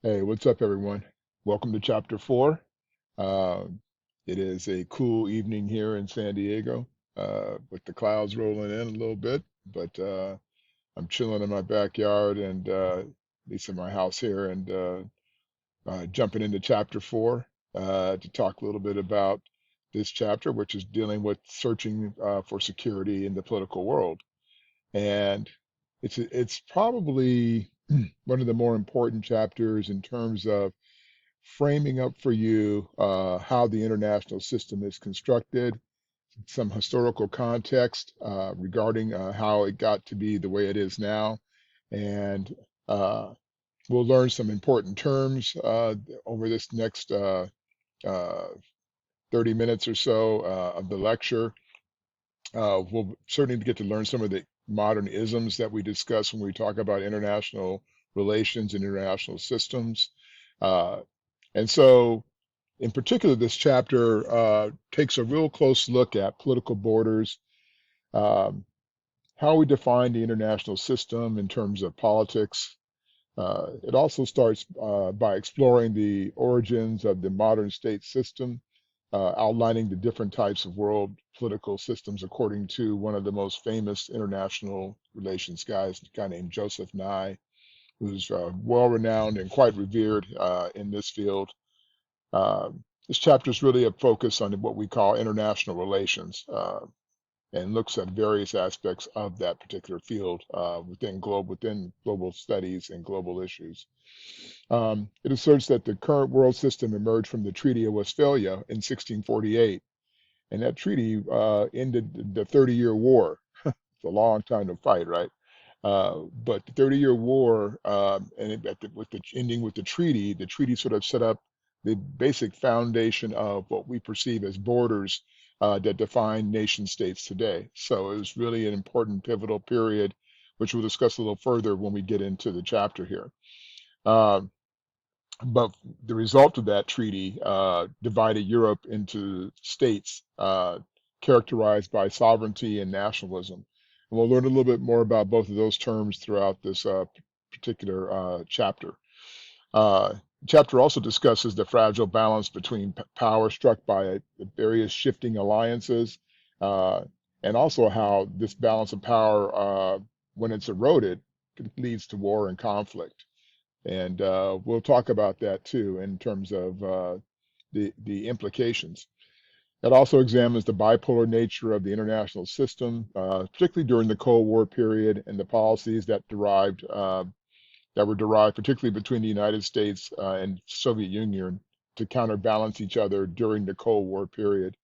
Hey, what's up, everyone? Welcome to Chapter 4. Uh, it is a cool evening here in San Diego with the clouds rolling in a little bit, but I'm chilling in my backyard and at least in my house here and jumping into Chapter 4 to talk a little bit about this chapter, which is dealing with searching for security in the political world. And it's probably one of the more important chapters in terms of framing up for you how the international system is constructed, some historical context regarding how it got to be the way it is now, and uh, we'll learn some important terms over this next uh, 30 minutes or so of the lecture. We'll certainly get to learn some of the modern isms that we discuss when we talk about international relations and international systems. Uh, and so in particular, this chapter takes a real close look at political borders, um, how we define the international system in terms of politics. It also starts by exploring the origins of the modern state system, outlining the different types of world political systems according to one of the most famous international relations guys, a guy named Joseph Nye, who's well renowned and quite revered in this field. This chapter is really a focus on what we call international relations and looks at various aspects of that particular field within global studies and global issues. It asserts that the current world system emerged from the Treaty of Westphalia in 1648, and that treaty ended the 30-year war. It's a long time to fight, right? But the 30-year war, with the ending with the treaty sort of set up the basic foundation of what we perceive as borders that define nation states today. So it was really an important pivotal period, which we'll discuss a little further when we get into the chapter here. Uh, but the result of that treaty divided Europe into states characterized by sovereignty and nationalism. And we'll learn a little bit more about both of those terms throughout this particular chapter. Uh, chapter also discusses the fragile balance between power struck by various shifting alliances, uh, and also how this balance of power, when it's eroded, leads to war and conflict. And we'll talk about that too in terms of the implications. It also examines the bipolar nature of the international system, particularly during the Cold War period, and the policies that were derived, particularly between the United States and Soviet Union, to counterbalance each other during the Cold War period.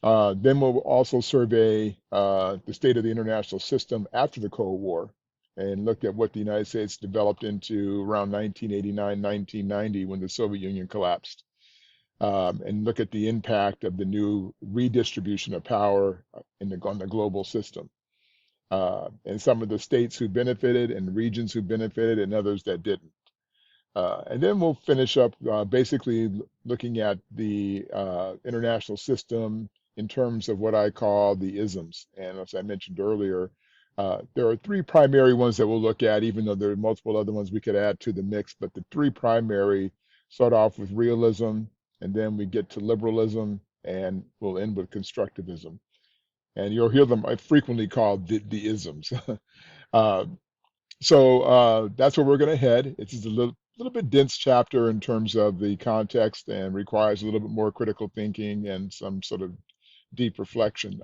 Then we'll also survey the state of the international system after the Cold War and look at what the United States developed into around 1989, 1990 when the Soviet Union collapsed, and look at the impact of the new redistribution of power on the global system. And some of the states who benefited and regions who benefited and others that didn't. And then we'll finish up basically looking at the international system in terms of what I call the isms. And as I mentioned earlier, there are three primary ones that we'll look at, even though there are multiple other ones we could add to the mix. But the three primary start off with realism, and then we get to liberalism, and we'll end with constructivism. And you'll hear them frequently called the isms. uh, so that's where we're going to head. It's just a little bit dense chapter in terms of the context and requires a little bit more critical thinking and some sort of deep reflection.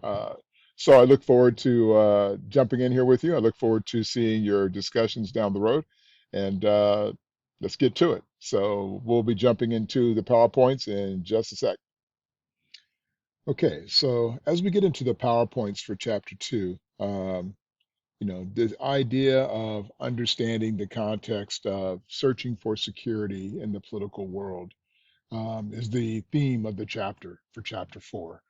So I look forward to jumping in here with you. I look forward to seeing your discussions down the road, and let's get to it. So we'll be jumping into the PowerPoints in just a sec. Okay, so as we get into the PowerPoints for chapter 2, the idea of understanding the context of searching for security in the political world is the theme of the chapter for chapter 4.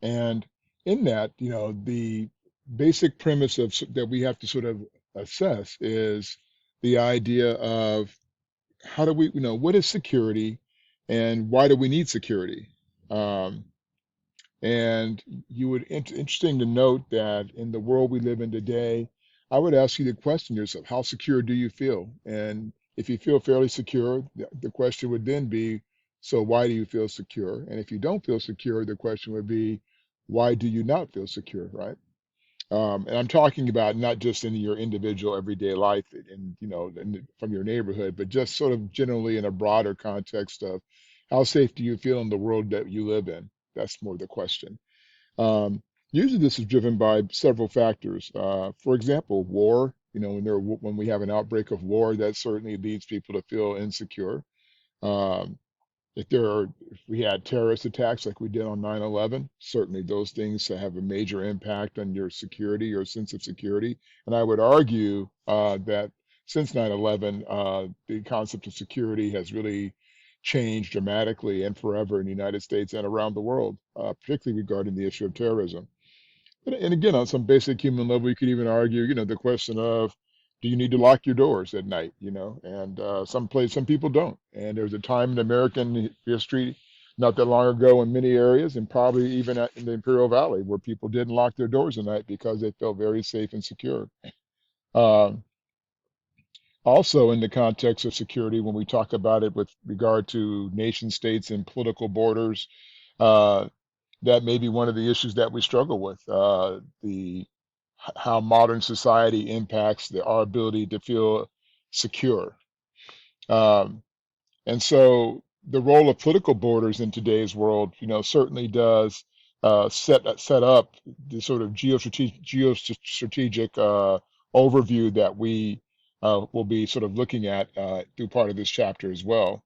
And in that, the basic premise that we have to sort of assess is the idea of how do we, what is security and why do we need security? Um, and you would interesting to note that in the world we live in today, I would ask you to question yourself, how secure do you feel? And If you feel fairly secure, the question would then be, so why do you feel secure? And if you don't feel secure, the question would be, why do you not feel secure, right? And I'm talking about not just in your individual everyday life and, from your neighborhood, but just sort of generally in a broader context of how safe do you feel in the world that you live in? That's more the question. Usually this is driven by several factors. For example, war, when we have an outbreak of war, that certainly leads people to feel insecure. Um, if we had terrorist attacks like we did on 9/11, certainly those things have a major impact on your security, your sense of security. And I would argue that since 9/11, the concept of security has really changed dramatically and forever in the United States and around the world, particularly regarding the issue of terrorism. And again, on some basic human level, you could even argue, the question of, do you need to lock your doors at night? And some people don't. And there's a time in American history, not that long ago, in many areas, and probably even in the Imperial Valley, where people didn't lock their doors at night because they felt very safe and secure. Um, Also, in the context of security, when we talk about it with regard to nation states and political borders, uh, that may be one of the issues that we struggle with. The How modern society impacts our ability to feel secure. Um, and so the role of political borders in today's world, certainly does set up the sort of geostrategic overview that we will be sort of looking at through part of this chapter as well.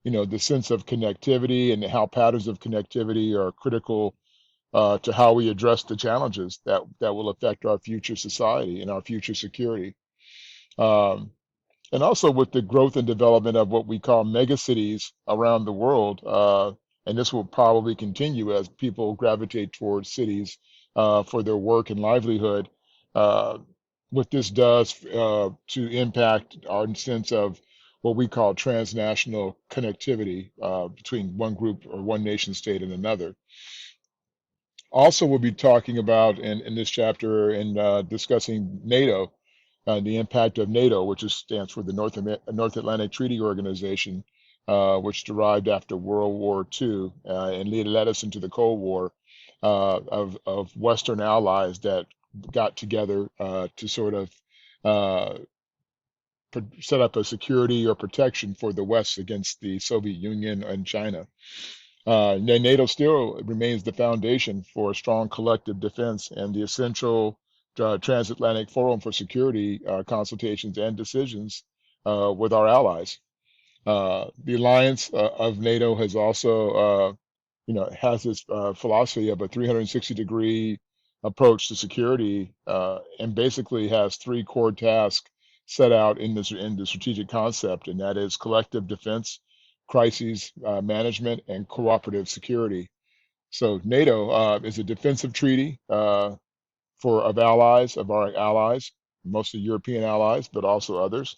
The sense of connectivity and how patterns of connectivity are critical to how we address the challenges that will affect our future society and our future security. Um, and also with the growth and development of what we call megacities around the world, and this will probably continue as people gravitate towards cities for their work and livelihood. Uh, what this does to impact our sense of what we call transnational connectivity between one group or one nation state and another. Also, we'll be talking about in this chapter and discussing NATO, the impact of NATO, which stands for the North Atlantic Treaty Organization, which derived after World War II and led us into the Cold War of Western allies that got together to sort of uh, set up a security or protection for the West against the Soviet Union and China. NATO still remains the foundation for a strong collective defense and the essential transatlantic forum for security consultations and decisions with our allies. The alliance of NATO has also, has this philosophy of a 360-degree approach to security, and basically has three core tasks set out in the strategic concept, and that is collective defense, crises management, and cooperative security. So NATO is a defensive treaty of our allies, mostly European allies, but also others.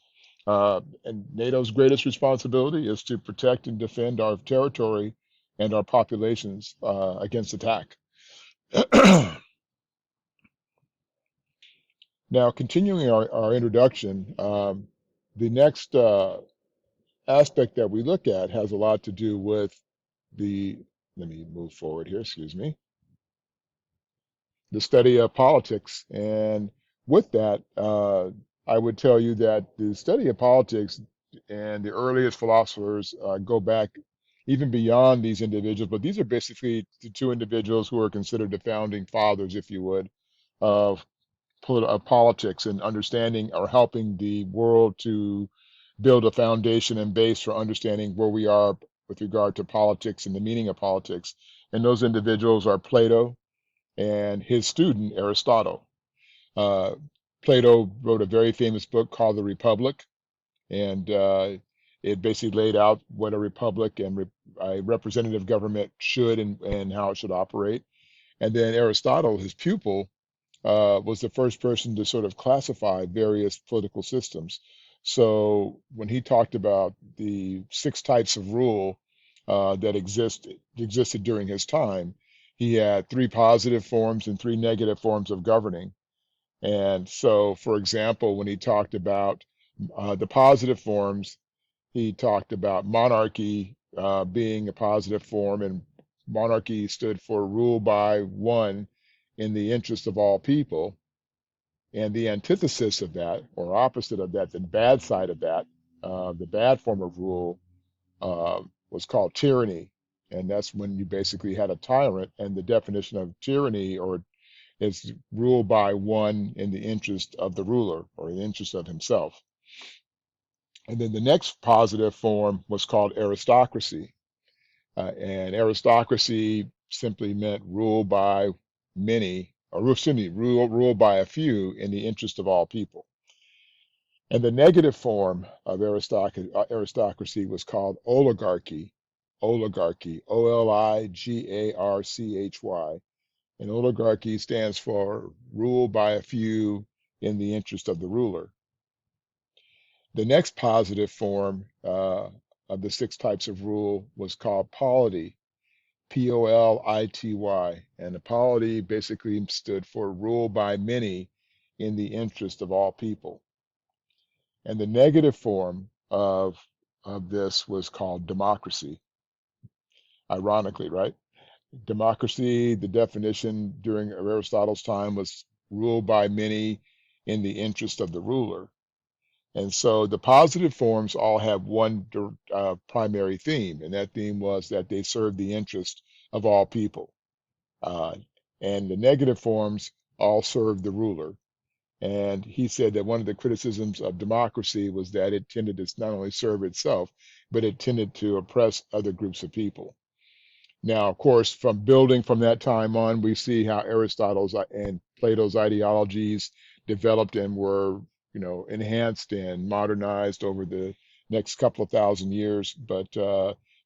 And NATO's greatest responsibility is to protect and defend our territory and our populations against attack. Now, continuing our introduction, the next aspect that we look at has a lot to do with the, let me move forward here, excuse me, the study of politics. And with that, I would tell you that the study of politics and the earliest philosophers go back even beyond these individuals, but these are basically the two individuals who are considered the founding fathers, if you would, of, of politics and understanding or helping the world to build a foundation and base for understanding where we are with regard to politics and the meaning of politics. And those individuals are Plato and his student Aristotle. Uh, Plato wrote a very famous book called The Republic, and it basically laid out what a republic and a representative government should and how it should operate. And then Aristotle, his pupil, was the first person to sort of classify various political systems. So when he talked about the six types of rule that existed during his time, he had three positive forms and three negative forms of governing. And so, for example, when he talked about The positive forms, he talked about monarchy being a positive form, and monarchy stood for rule by one in the interest of all people. And the antithesis of that, or opposite of that, the bad side of that, the bad form of rule, was called tyranny. And that's when you basically had a tyrant. And the definition of tyranny or is rule by one in the interest of the ruler or in the interest of himself. And then the next positive form was called aristocracy. And aristocracy simply meant rule by many, or excuse me, rule by a few in the interest of all people. And the negative form of aristocracy was called oligarchy. Oligarchy, Oligarchy. And oligarchy stands for rule by a few in the interest of the ruler. The next positive form of the six types of rule was called polity, Polity. And the polity basically stood for rule by many in the interest of all people. And the negative form of this was called democracy, ironically, right? Democracy, the definition during Aristotle's time was rule by many in the interest of the ruler. And so the positive forms all have one primary theme, and that theme was that they serve the interest of all people. Uh, and the negative forms all serve the ruler. And he said that one of the criticisms of democracy was that it tended to not only serve itself, but it tended to oppress other groups of people. Now, of course, from building from that time on, we see how Aristotle's and Plato's ideologies developed and were, enhanced and modernized over the next couple of thousand years. But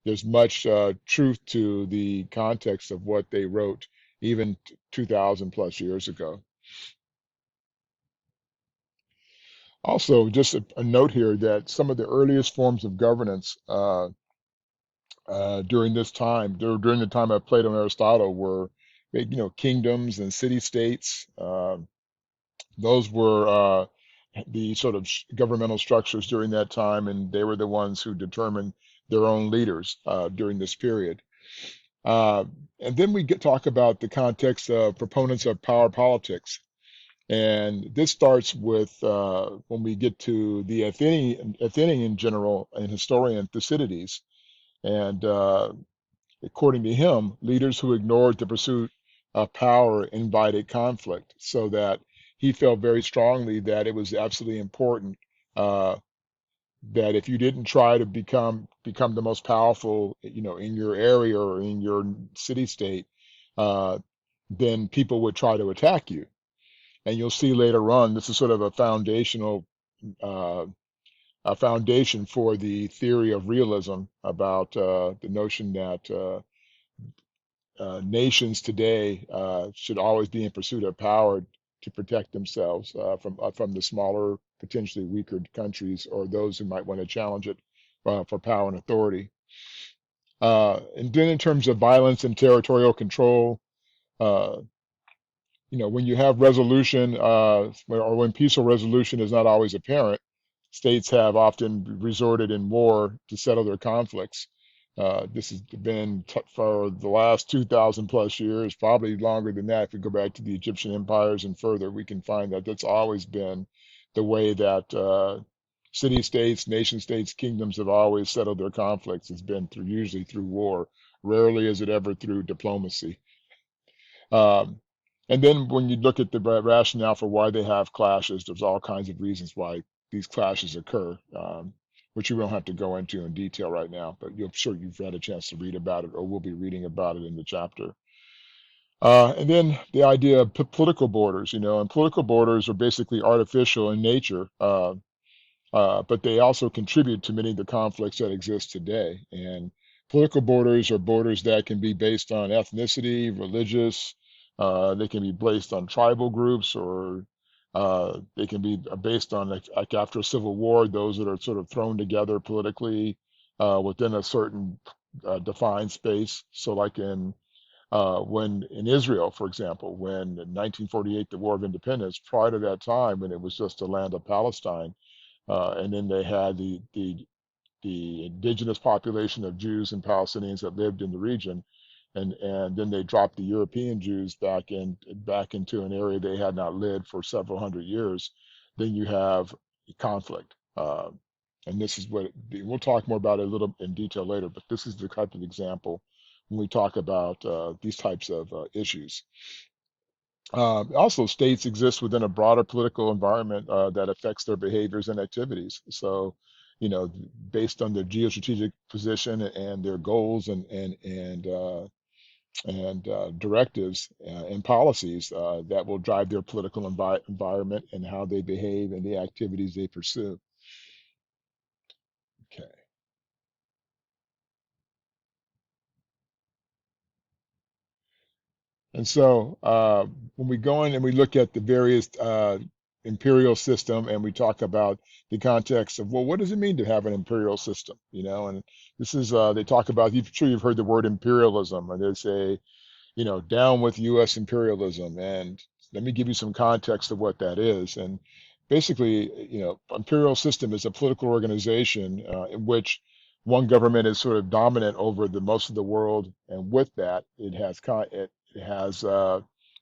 there's much truth to the context of what they wrote, even 2,000 plus years ago. Also, just a note here that some of the earliest forms of governance during this time, during the time of Plato and Aristotle, were kingdoms and city-states. Those were the sort of governmental structures during that time, and they were the ones who determined their own leaders during this period. Uh, and then we talk about the context of proponents of power politics. And this starts with when we get to the Athenian general and historian Thucydides. And according to him, leaders who ignored the pursuit of power invited conflict, so that he felt very strongly that it was absolutely important uh, that if you didn't try to become the most powerful, in your area or in your city state, uh, then people would try to attack you. And you'll see later on, this is sort of uh, a foundation for the theory of realism about the notion that nations today should always be in pursuit of power to protect themselves from the smaller, potentially weaker countries or those who might want to challenge it for power and authority. And then in terms of violence and territorial control, uh, when you have resolution or when peaceful resolution is not always apparent, states have often resorted in war to settle their conflicts. This has been for the last 2,000 plus years, probably longer than that. If we go back to the Egyptian empires and further, we can find that that's always been the way that city states, nation states, kingdoms have always settled their conflicts. It's been usually through war. Rarely is it ever through diplomacy. Um, and then when you look at the rationale for why they have clashes, there's all kinds of reasons why these clashes occur, which you don't have to go into in detail right now, but I'm sure you've had a chance to read about it or will be reading about it in the chapter. And then the idea of political borders, and political borders are basically artificial in nature. But they also contribute to many of the conflicts that exist today. And political borders are borders that can be based on ethnicity, religious, they can be based on tribal groups, or they can be based on, like after a civil war, those that are sort of thrown together politically within a certain defined space. So, like when in Israel, for example, when in 1948, the War of Independence, prior to that time, when it was just the land of Palestine, And then they had the indigenous population of Jews and Palestinians that lived in the region, and then they dropped the European Jews back into an area they had not lived for several hundred years. Then you have conflict, and this is what we'll talk more about it a little in detail later. But this is the type of example when we talk about these types of issues. Also, states exist within a broader political environment that affects their behaviors and activities. So, based on their geostrategic position and their goals and directives and policies that will drive their political environment and how they behave and the activities they pursue. Okay. And so when we go in and we look at the various imperial system and we talk about the context of, well, what does it mean to have an imperial system? And this is, they talk about, I'm sure you've heard the word imperialism, and they say, down with U.S. imperialism. And let me give you some context of what that is. And basically, imperial system is a political organization in which one government is sort of dominant over the most of the world, and with that, it has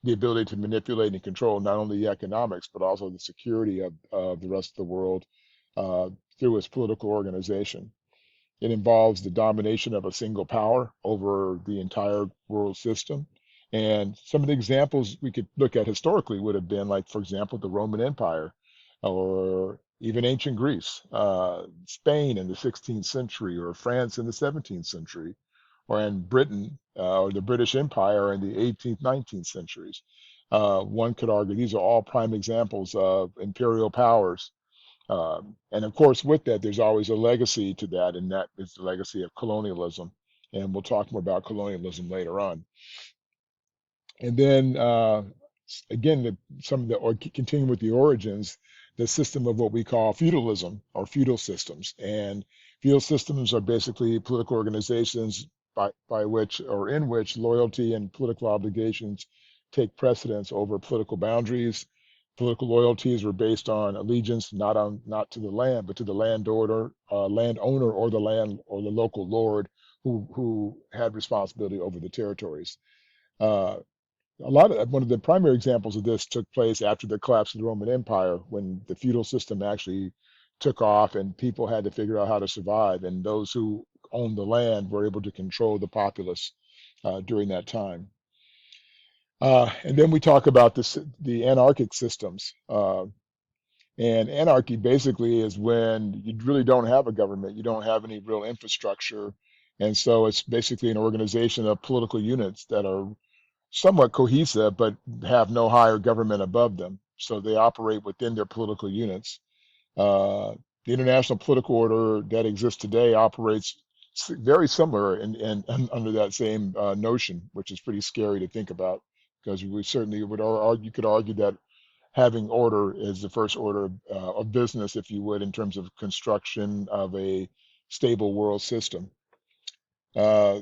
the ability to manipulate and control not only the economics but also the security of the rest of the world uh, through its political organization. It involves the domination of a single power over the entire world system. And some of the examples we could look at historically would have been like, for example, the Roman Empire, or even ancient Greece, Spain in the 16th century, or France in the 17th century, or in Britain, or the British Empire in the 18th, 19th centuries. One could argue these are all prime examples of imperial powers, and of course, with that, there's always a legacy to that, and that is the legacy of colonialism. And we'll talk more about colonialism later on. And then again, some of the, or continue with the origins, the system of what we call feudalism or feudal systems. And feudal systems are basically political organizations by which or in which loyalty and political obligations take precedence over political boundaries. Political loyalties were based on allegiance not to the land, but to the landowner or the land or the local lord who had responsibility over the territories. Uh, One of the primary examples of this took place after the collapse of the Roman Empire, when the feudal system actually took off and people had to figure out how to survive, and those who owned the land were able to control the populace during that time. And then we talk about the anarchic systems. And anarchy basically is when you really don't have a government, you don't have any real infrastructure. And so it's basically an organization of political units that are somewhat cohesive, but have no higher government above them. So they operate within their political units. Uh, the international political order that exists today operates very similar under that same notion, which is pretty scary to think about, because we certainly would argue, you could argue that having order is the first order of business, if you would, in terms of construction of a stable world system. Uh,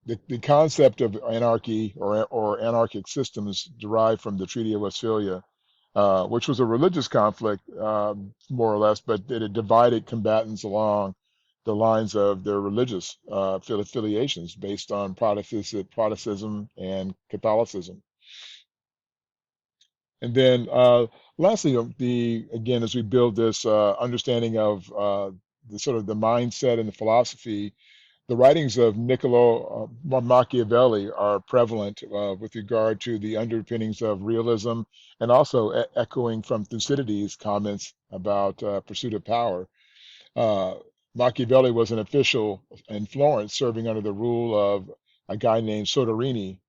the concept of anarchy or anarchic systems derived from the Treaty of Westphalia, which was a religious conflict, more or less, but it had divided combatants along the lines of their religious affiliations based on Protestantism and Catholicism. And then lastly, again, as we build this understanding of the sort of the mindset and the philosophy, the writings of Niccolo Machiavelli are prevalent with regard to the underpinnings of realism, and also echoing from Thucydides' comments about pursuit of power. Uh, Machiavelli was an official in Florence serving under the rule of a guy named Soderini,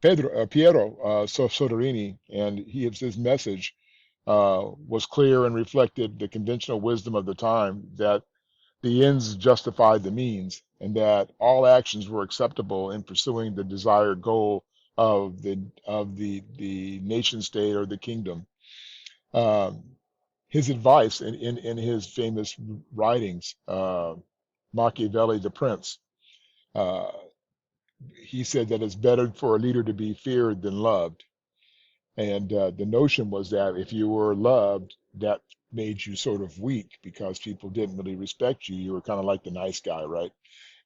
Piero Soderini, and his message was clear and reflected the conventional wisdom of the time that the ends justified the means, and that all actions were acceptable in pursuing the desired goal of the nation state or the kingdom. Um, his advice in his famous writings, Machiavelli the Prince, uh, he said that it's better for a leader to be feared than loved. And the notion was that if you were loved, that made you sort of weak because people didn't really respect you. You were kind of like the nice guy, right?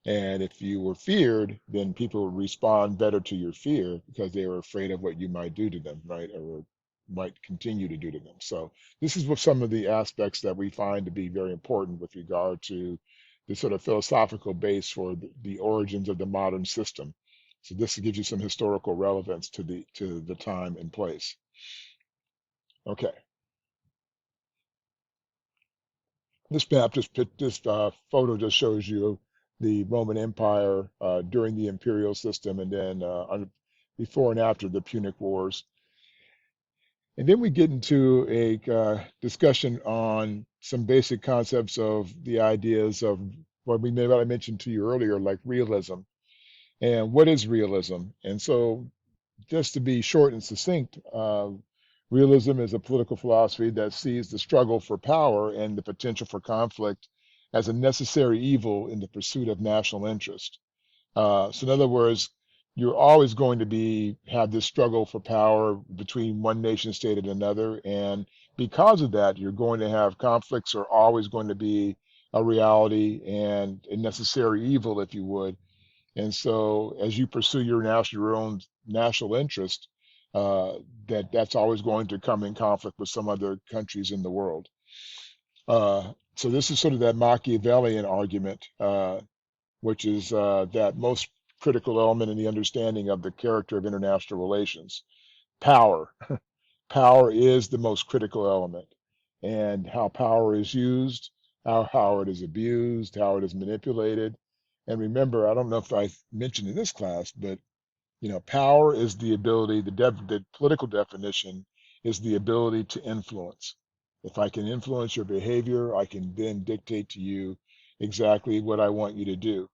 And if you were feared, then people would respond better to your fear because they were afraid of what you might do to them, right? Or might continue to do to them. So this is what some of the aspects that we find to be very important with regard to the sort of philosophical base for the origins of the modern system. So this gives you some historical relevance to the time and place. Okay, this map this photo just shows you the Roman Empire during the Imperial System, and then before and after the Punic Wars. And then we get into a discussion on some basic concepts of the ideas of what I mentioned to you earlier, like realism. And what is realism? And so, just to be short and succinct, realism is a political philosophy that sees the struggle for power and the potential for conflict as a necessary evil in the pursuit of national interest. So in other words, you're always going to be have this struggle for power between one nation state and another, and because of that, you're going to have conflicts are always going to be a reality and a necessary evil, if you would. And so, as you pursue your own national interest, uh, that's always going to come in conflict with some other countries in the world. So this is sort of that Machiavellian argument. Which is that most critical element in the understanding of the character of international relations. Power. Power is the most critical element, and how power is used, how it is abused, how it is manipulated. And remember, I don't know if I mentioned in this class, but power is the ability, the political definition is the ability to influence. If I can influence your behavior, I can then dictate to you exactly what I want you to do.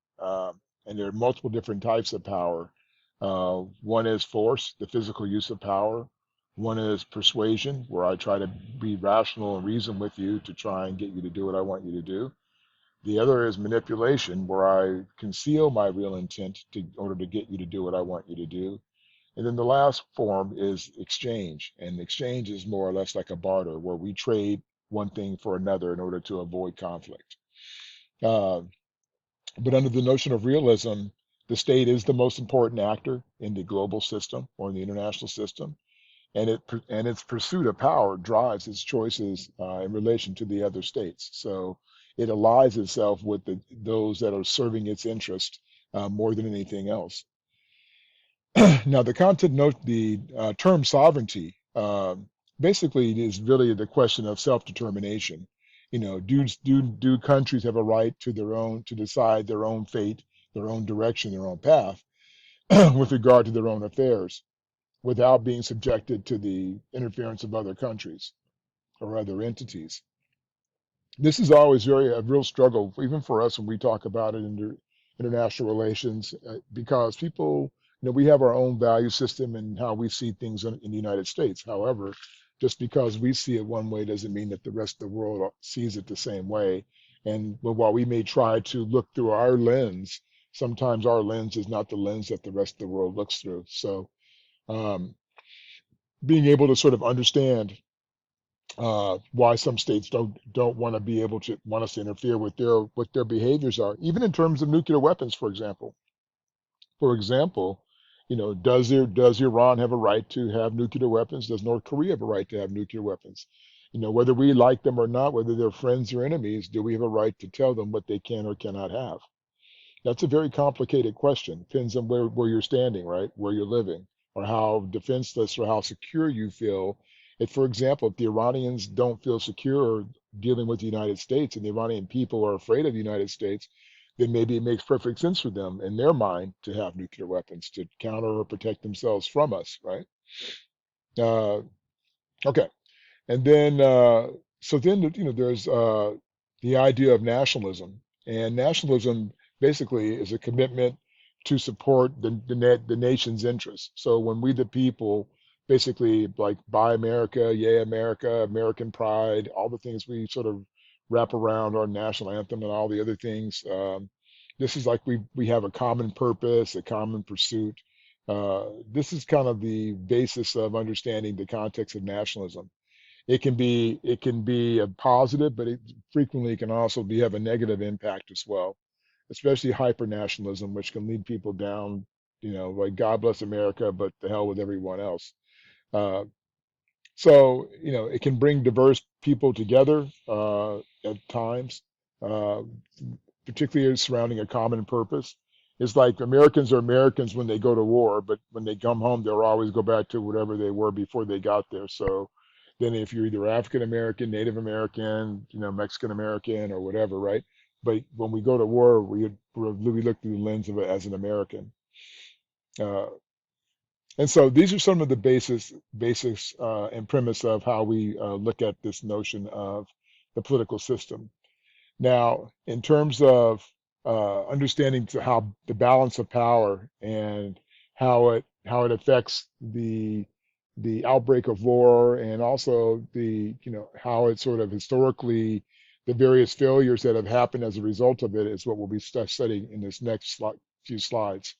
And there are multiple different types of power. One is force, the physical use of power. One is persuasion, where I try to be rational and reason with you to try and get you to do what I want you to do. The other is manipulation, where I conceal my real intent in order to get you to do what I want you to do. And then the last form is exchange. And exchange is more or less like a barter, where we trade one thing for another in order to avoid conflict. Uh, but under the notion of realism, the state is the most important actor in the global system or in the international system, and its pursuit of power drives its choices in relation to the other states. So it allies itself with those that are serving its interest more than anything else. Now, the term sovereignty basically is really the question of self-determination. Do countries have a right to to decide their own fate, their own direction, their own path with regard to their own affairs without being subjected to the interference of other countries or other entities? This is always a real struggle, even for us when we talk about it in international relations, because people, we have our own value system and how we see things in the United States. However, just because we see it one way doesn't mean that the rest of the world sees it the same way. And while we may try to look through our lens, sometimes our lens is not the lens that the rest of the world looks through. So, um, being able to sort of understand why some states don't want to be able to want us to interfere with their behaviors are, even in terms of nuclear weapons, for example. For example, does Iran have a right to have nuclear weapons? Does North Korea have a right to have nuclear weapons? Whether we like them or not, whether they're friends or enemies, do we have a right to tell them what they can or cannot have? That's a very complicated question. Depends on where you're standing, right? Where you're living, or how defenseless or how secure you feel. If, for example, if the Iranians don't feel secure dealing with the United States and the Iranian people are afraid of the United States, then maybe it makes perfect sense for them in their mind to have nuclear weapons to counter or protect themselves from us, right? Uh, okay. And then, so then, there's the idea of nationalism. And nationalism basically is a commitment to support the nation's interests. So when we, the people, basically like buy America, yay America, American pride, all the things we sort of wrap around our national anthem and all the other things, this is like we have a common purpose, a common pursuit, This is kind of the basis of understanding the context of nationalism. It can be a positive, but it frequently can also have a negative impact as well, especially hyper nationalism, which can lead people down, like God bless America, but the hell with everyone else. Uh, so, it can bring diverse people together at times, uh, particularly surrounding a common purpose. It's like Americans are Americans when they go to war, but when they come home, they'll always go back to whatever they were before they got there. So then if you're either African American, Native American, Mexican American or whatever, right? But when we go to war, we look through the lens of it as an American. Uh, and so these are some of the basics and premise of how we look at this notion of the political system. Now, in terms of understanding how the balance of power and how it affects the outbreak of war, and also how it sort of historically the various failures that have happened as a result of it is what we'll be studying in this next few slides.